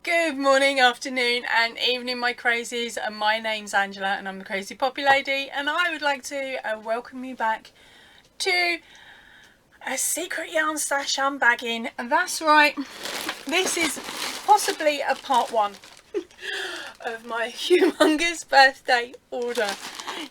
Good morning, afternoon and evening my crazies, and my name's Angela and I'm the Crazy Poppy Lady, and I would like to welcome you back to a secret yarn stash unbagging. And that's right, this is possibly a part one of my humongous birthday order.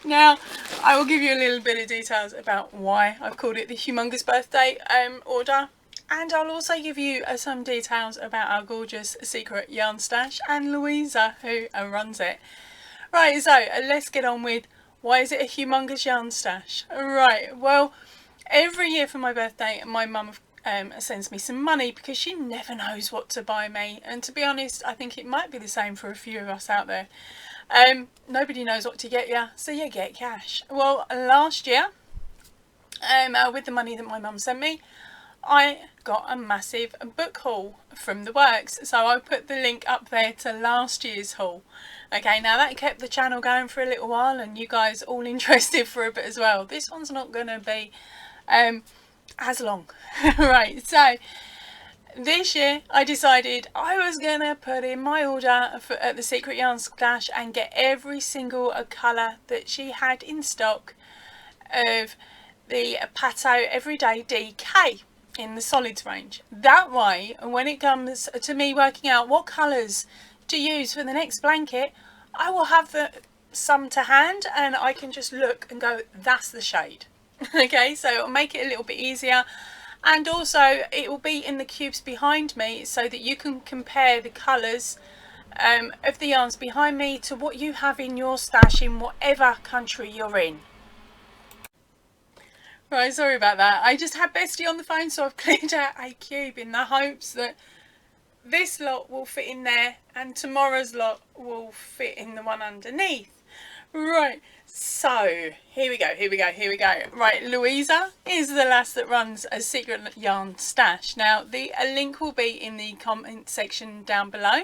Now I will give you a little bit of details about why I've called it the humongous birthday order. And I'll also give you some details about our gorgeous secret yarn stash and Louisa, who runs it. Right, so let's get on with why is it a humongous yarn stash? Right, well, every year for my birthday, my mum sends me some money because she never knows what to buy me. And to be honest, I think it might be the same for a few of us out there. Nobody knows what to get you, so you get cash. Well, last year, with the money that my mum sent me, I got a massive book haul from the works, so I put the link up there to last year's haul. Okay, now that kept the channel going for a little while and you guys all interested for a bit as well. This one's not going to be as long. Right, so this year I decided I was going to put in my order at the Secret Yarn Stash and get every single colour that she had in stock of the Pato Everyday DK in the solids range. That way, when it comes to me working out what colours to use for the next blanket, I will have some to hand and I can just look and go, that's the shade. Okay, so it'll make it a little bit easier, and also it will be in the cubes behind me so that you can compare the colours of the yarns behind me to what you have in your stash in whatever country you're in. Right, sorry about that. I just had Bestie on the phone, so I've cleared out a cube in the hopes that this lot will fit in there and tomorrow's lot will fit in the one underneath. Right, so here we go. Right, Louisa is the lass that runs a secret yarn stash. Now, the link will be in the comment section down below.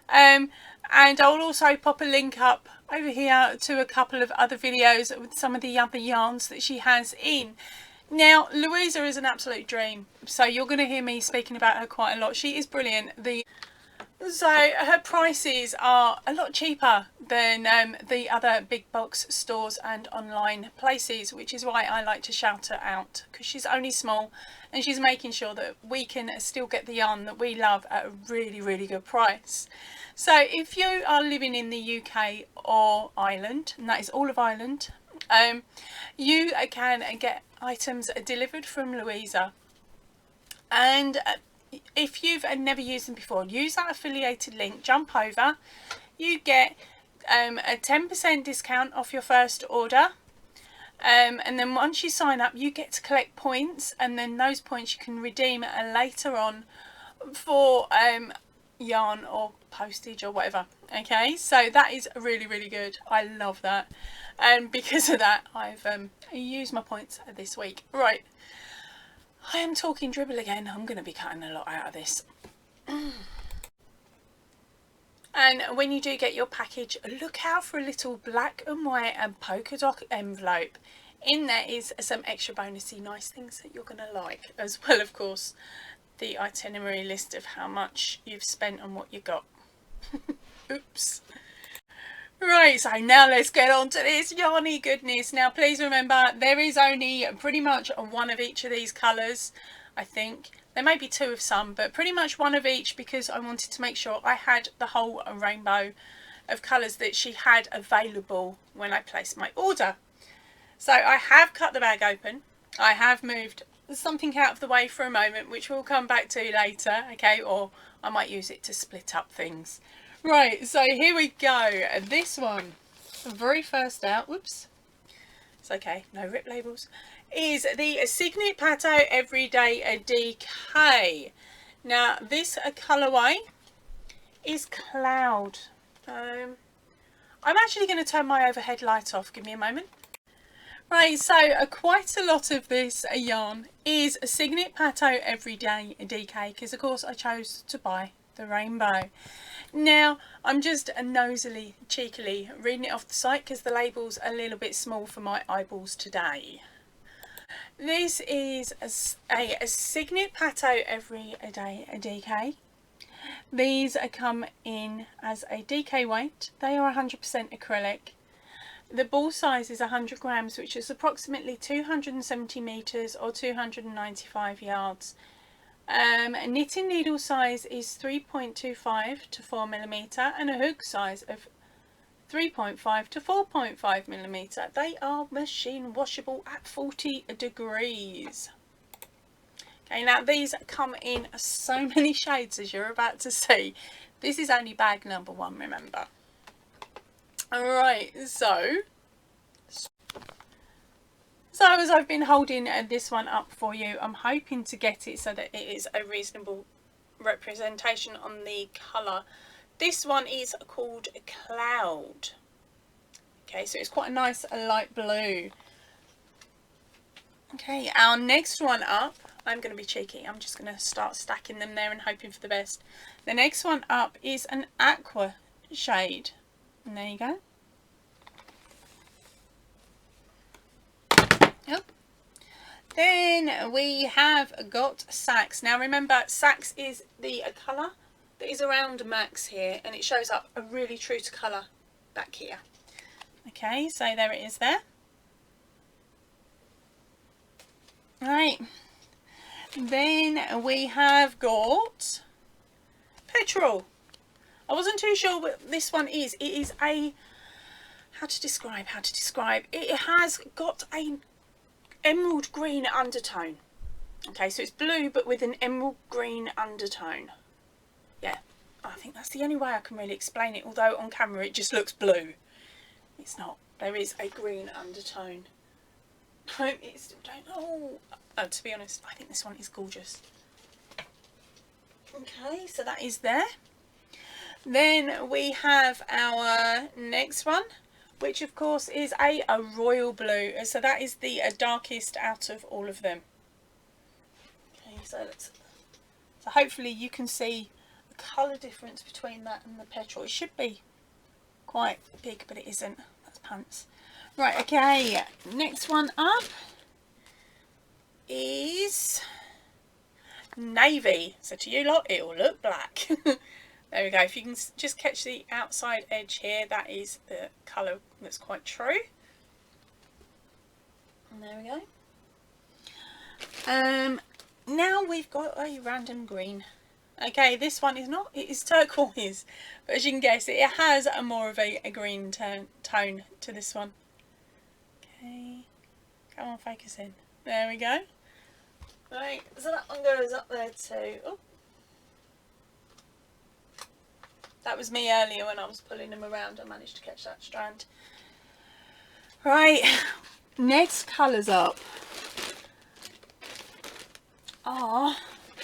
And I'll also pop a link up over here to a couple of other videos with some of the other yarns that she has in. Now, Louisa is an absolute dream, so you're going to hear me speaking about her quite a lot. She is brilliant. So her prices are a lot cheaper than the other big box stores and online places, which is why I like to shout her out, because she's only small and she's making sure that we can still get the yarn that we love at a really, really good price. So if you are living in the UK or Ireland, and that is all of Ireland, you can get items delivered from Louisa. And if you've never used them before, use that affiliated link, jump over, you get a 10% discount off your first order. And then once you sign up, you get to collect points, and then those points you can redeem later on for yarn or postage or whatever. Okay, so that is really, really good. I love that, and because of that I've used my points this week. Right, I am talking dribble again. I'm going to be cutting a lot out of this. And when you do get your package, look out for a little black and white and polka dot envelope. In there is some extra bonusy nice things that you're going to like, as well, of course, the itinerary list of how much you've spent on what you got. Oops. Right, so now let's get on to this yarny goodness. Now please remember, there is only pretty much one of each of these colours. I think there may be two of some, but pretty much one of each, because I wanted to make sure I had the whole rainbow of colours that she had available when I placed my order. So I have cut the bag open. I have moved something out of the way for a moment, which we'll come back to later, okay, or I might use it to split up things. Right, so here we go. This one, the very first out, whoops, it's okay, no rip labels, is the Signet Pato Everyday DK. Now this colourway is Cloud. I'm actually going to turn my overhead light off, give me a moment. Right, so quite a lot of this yarn is a Signet Pato Everyday DK, because of course I chose to buy the rainbow. Now I'm just nosily, cheekily reading it off the site because the label's a little bit small for my eyeballs today. This is a Signet Pato Everyday DK. These come in as a DK weight. They are 100% acrylic. The ball size is 100 grams, which is approximately 270 meters or 295 yards. Knitting needle size is 3.25 to 4 millimeter, and a hook size of 3.5 to 4.5 millimeter. They are machine washable at 40 degrees. Okay, now these come in so many shades, as you're about to see. This is only bag number 1, remember. Alright, so as I've been holding this one up for you, I'm hoping to get it so that it is a reasonable representation on the colour. This one is called Cloud. Okay, so it's quite a nice light blue. Okay, our next one up, I'm going to be cheeky. I'm just going to start stacking them there and hoping for the best. The next one up is an aqua shade. And there you go. Yep. Then we have got Sax. Now remember, Sax is the colour that is around Max here, and it shows up a really true to colour back here. Okay, so there it is there. Right. Then we have got Petrol. I wasn't too sure what this one is. It is a, how to describe. It has got a emerald green undertone. Okay, so it's blue but with an emerald green undertone. Yeah, I think that's the only way I can really explain it, although on camera it just looks blue. It's not. There is a green undertone. I still don't know. Oh, to be honest, I think this one is gorgeous. Okay, so that is there. Then we have our next one, which of course is a royal blue. So that is the darkest out of all of them. Okay, so hopefully you can see the colour difference between that and the Petrol. It should be quite big, but it isn't. That's pants. Right, okay, next one up is navy. So to you lot, it will look black. There we go. If you can just catch the outside edge here, that is the colour that's quite true. And there we go. Now we've got a random green. Okay, this one is not, it is turquoise, but as you can guess, it has a more of a green tone to this one. Okay, come on, focus in. There we go. Right, so that one goes up there too. Oh. That was me earlier when I was pulling them around. I managed to catch that strand. Right, next colours up are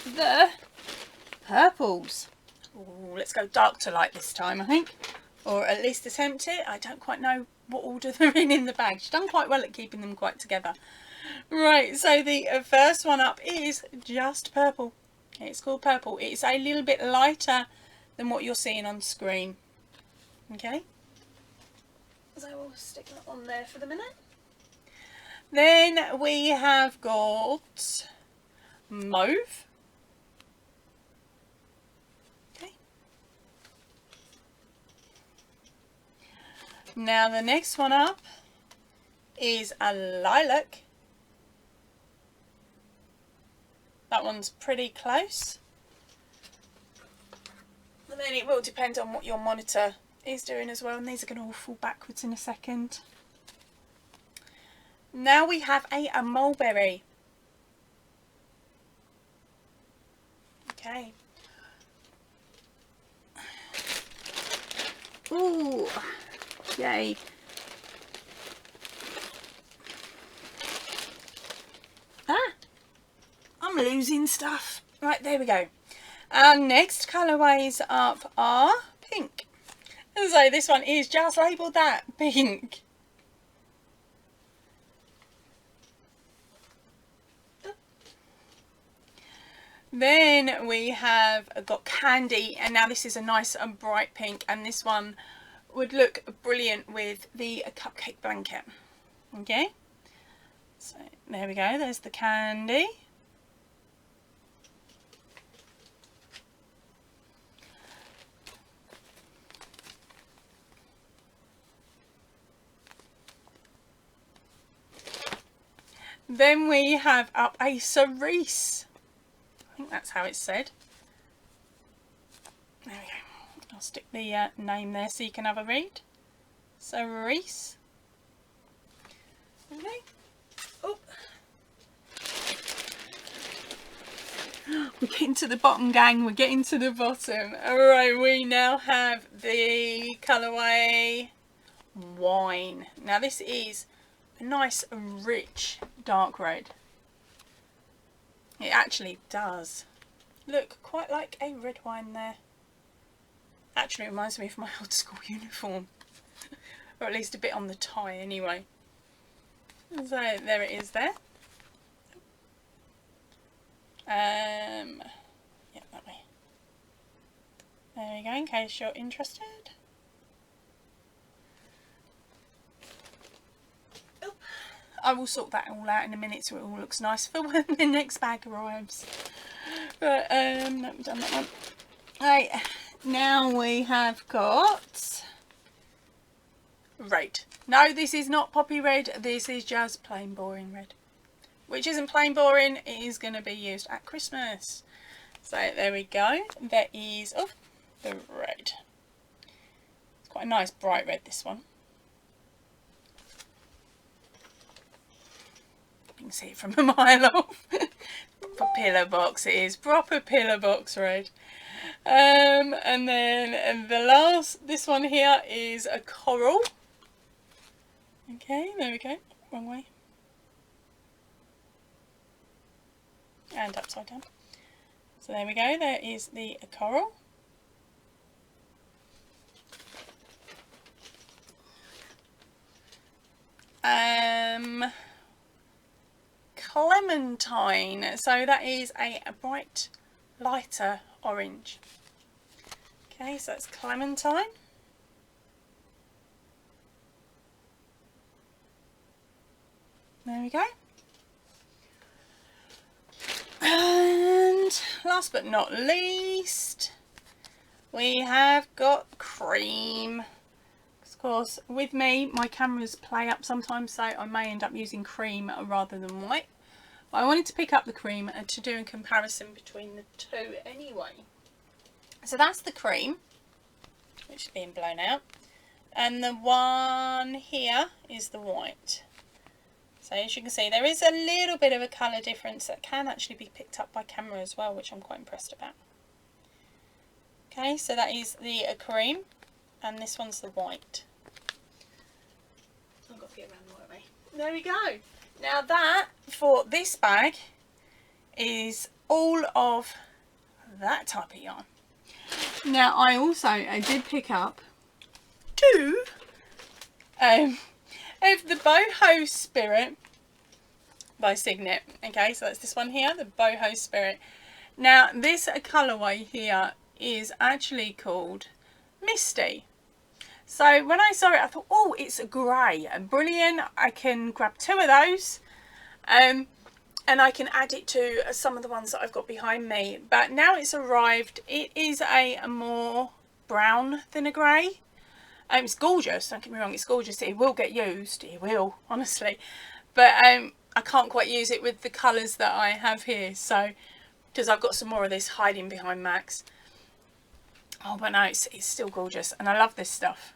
the purples. Ooh, let's go dark to light this time, I think. Or at least attempt it. I don't quite know what order they're in the bag. She's done quite well at keeping them quite together. Right, so the first one up is just purple. Okay, it's called purple. It's a little bit lighter than what you're seeing on screen. Okay, so we'll stick that on there for the minute. Then we have got mauve. Okay. Now the next one up is a lilac. That one's pretty close. And then it will depend on what your monitor is doing as well, and these are going to all fall backwards in a second. Now we have a mulberry. Okay. Ooh, yay. I'm losing stuff. Right, there we go. Our next colourways up are pink. And so this one is just labelled that, pink. Then we have got candy, and now this is a nice and bright pink, and this one would look brilliant with the cupcake blanket. Okay, so there we go, there's the candy. Then we have up a cerise. I think that's how it's said. There we go. I'll stick the name there so you can have a read. Cerise. Okay. Oh. We're getting to the bottom, gang. We're getting to the bottom. Alright, we now have the colourway Wine. Now this is a nice rich dark red. It actually does look quite like a red wine there. Actually reminds me of my old school uniform. Or at least a bit on the tie anyway. So there it is there. Yeah, that way. There we go, in case you're interested. Oh. I will sort that all out in a minute so it all looks nice for when the next bag arrives. But no, we've done that one. Right, now we have got red. No, this is not poppy red, this is just plain boring red. Which isn't plain boring, it is going to be used at Christmas. So there we go. That is the red. It's quite a nice bright red, this one. You can see it from a mile off. Proper pillar box it is. Proper pillar box red. And then the last, this one here is a coral. Okay, there we go. Wrong way. And upside down. So there we go, there is the coral. Clementine, so that is a bright lighter orange. Okay, so that's clementine. There we go. And last but not least, we have got cream. Of course, with me, my cameras play up sometimes, so I may end up using cream rather than white. But I wanted to pick up the cream to do a comparison between the two anyway. So that's the cream, which is being blown out. And the one here is the white. So as you can see, there is a little bit of a colour difference that can actually be picked up by camera as well, which I'm quite impressed about. Okay, so that is the cream, and this one's the white. I've got to get around the right way. There we go. Now that, for this bag, is all of that type of yarn. Now I also did pick up two of the Boho Spirit by Signet. Okay, so that's this one here, the Boho Spirit. Now this colourway here is actually called Misty. So when I saw it, I thought, oh, it's a grey, brilliant. I can grab two of those, and I can add it to some of the ones that I've got behind me. But now it's arrived, it is a more brown than a grey. It's gorgeous, don't get me wrong, it's gorgeous. It will get used, it will, honestly. But I can't quite use it with the colours that I have here. So, because I've got some more of this hiding behind Max. Oh, but no, it's still gorgeous. And I love this stuff.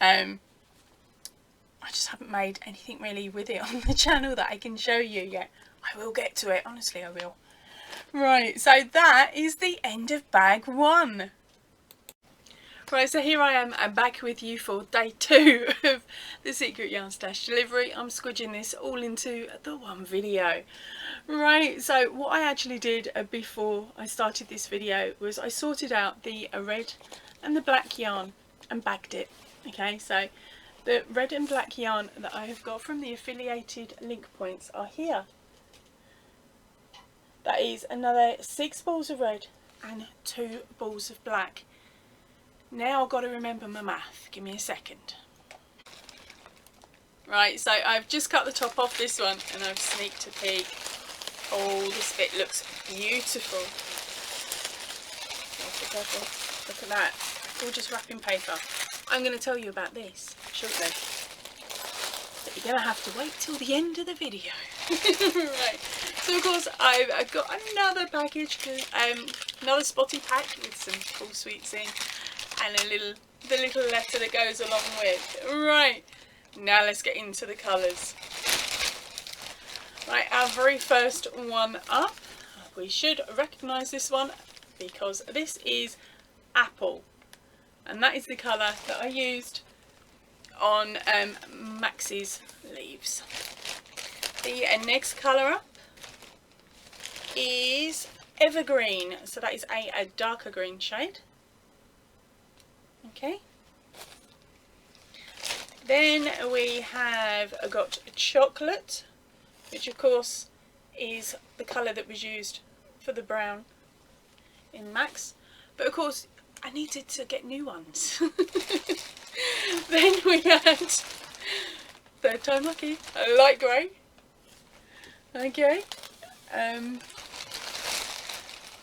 I just haven't made anything really with it on the channel that I can show you yet. I will get to it, honestly I will. Right, so that is the end of bag one. Right, so here I am, I'm back with you for day 2 of the Secret Yarn Stash delivery. I'm squidging this all into the one video. Right, so what I actually did before I started this video was I sorted out the red and the black yarn and bagged it. Okay, so the red and black yarn that I have got from the affiliated link points are here. That is another 6 balls of red and 2 balls of black. Now I've got to remember my math. Give me a second. Right, so I've just cut the top off this one and I've sneaked a peek. Oh, this bit looks beautiful. Look at that. Gorgeous wrapping paper. I'm going to tell you about this shortly. but you're gonna have to wait till the end of the video. Right, so of course I've got another package, another spotty pack with some full sweets in, and the little letter that goes along with. Right, now let's get into the colours. Right, our very first one up, we should recognise this one because this is Apple, and that is the colour that I used on Max's leaves. The next colour up is Evergreen, so that is a darker green shade. Okay. Then we have got Chocolate, which of course is the colour that was used for the brown in Max, but of course I needed to get new ones. Then we had, third time lucky, a light grey. Okay.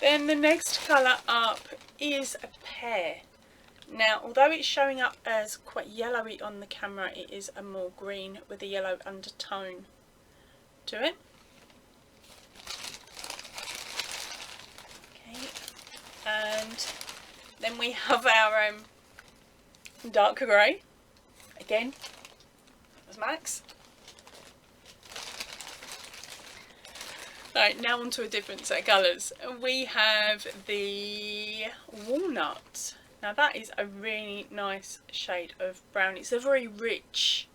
Then the next colour up is a Pear. Now, although it's showing up as quite yellowy on the camera, it is a more green with a yellow undertone to it. Okay, and then we have our darker grey. Again, that was Max. Right, now onto a different set of colours. We have the Walnut. Now that is a really nice shade of brown. It's a very rich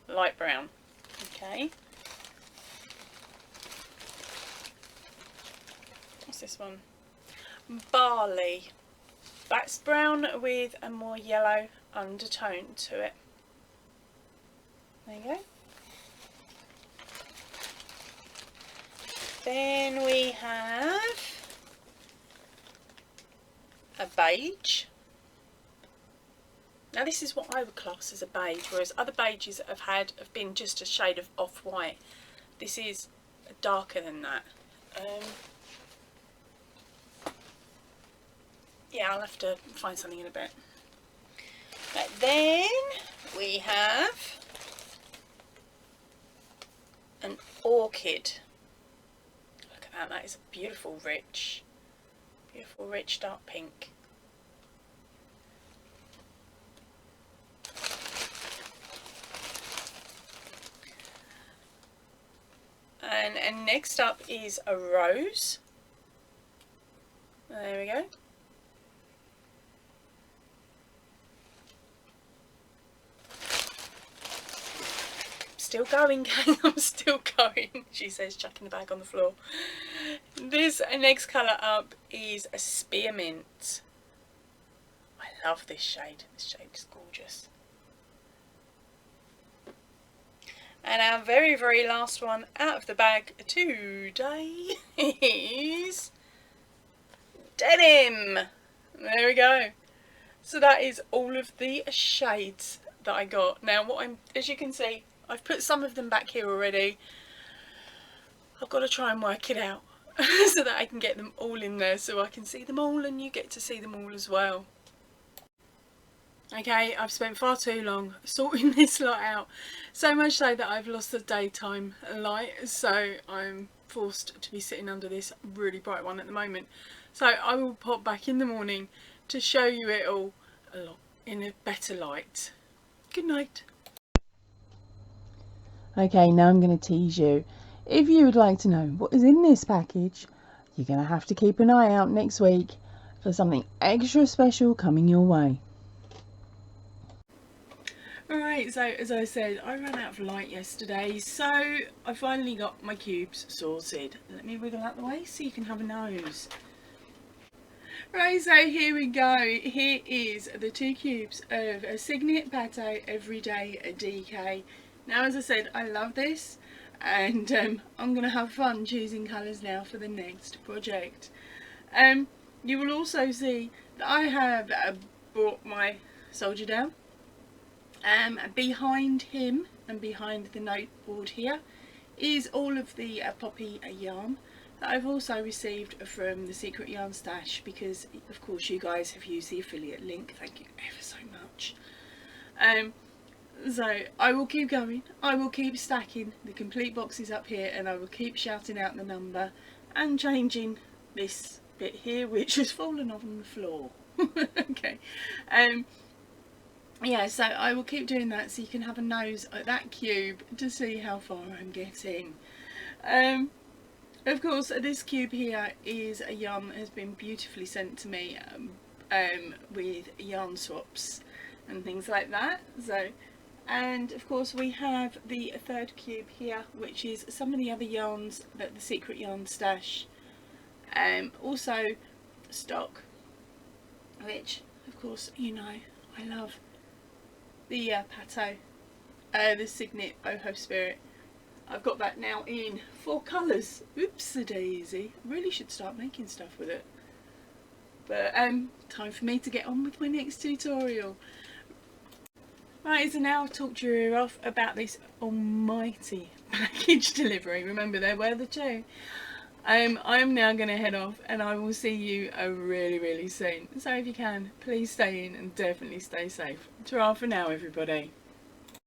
light brown. Okay. What's this one? Barley. That's brown with a more yellow undertone to it. There you go. Then we have a beige. Now this is what I would class as a beige, whereas other beiges that I've had have been just a shade of off-white. This is darker than that. Yeah, I'll have to find something in a bit. But then we have an Orchid. Look at that, that is a beautiful rich dark pink. And next up is a Rose. There we go. Still going, gang, I'm still going, she says, chucking the bag on the floor. This next colour up is a Spearmint. I love this shade. This shade is gorgeous. And our very, very last one out of the bag today is Denim. There we go. So that is all of the shades that I got. Now, as you can see, I've put some of them back here already. I've got to try and work it out so that I can get them all in there so I can see them all and you get to see them all as well. Okay, I've spent far too long sorting this lot out, so much so that I've lost the daytime light, so I'm forced to be sitting under this really bright one at the moment. So I will pop back in the morning to show you it all a lot in a better light. Good night. Okay, now I'm going to tease you. If you would like to know what is in this package, you're going to have to keep an eye out next week for something extra special coming your way. Alright, so as I said, I ran out of light yesterday, so I finally got my cubes sorted. Let me wiggle out the way so you can have a nose. Right, so here we go. Here is the 2 cubes of a Signet Pâté Everyday DK. Now, as I said, I love this, and I'm going to have fun choosing colours now for the next project. You will also see that I have brought my soldier down. Behind him and behind the noteboard here is all of the poppy yarn that I've also received from the Secret Yarn Stash, because of course you guys have used the affiliate link. Thank you ever so much. So I will keep going, I will keep stacking the complete boxes up here, and I will keep shouting out the number and changing this bit here which has fallen on the floor. Okay, yeah, so I will keep doing that so you can have a nose at that cube to see how far I'm getting. Of course, this cube here is a yarn that has been beautifully sent to me with yarn swaps and things like that. So, and of course we have the third cube here, which is some of the other yarns that the Secret Yarn stash also stock, which of course you know I love. The Pato, the Signet Boho Spirit. I've got that now in 4 colours. Oops-a-daisy. I really should start making stuff with it. But time for me to get on with my next tutorial. Right, so now I've talked your ear off about this almighty package delivery. Remember, there were the 2. I'm now going to head off, and I will see you really soon. So if you can, please stay in and definitely stay safe. Ta-ra for now, everybody.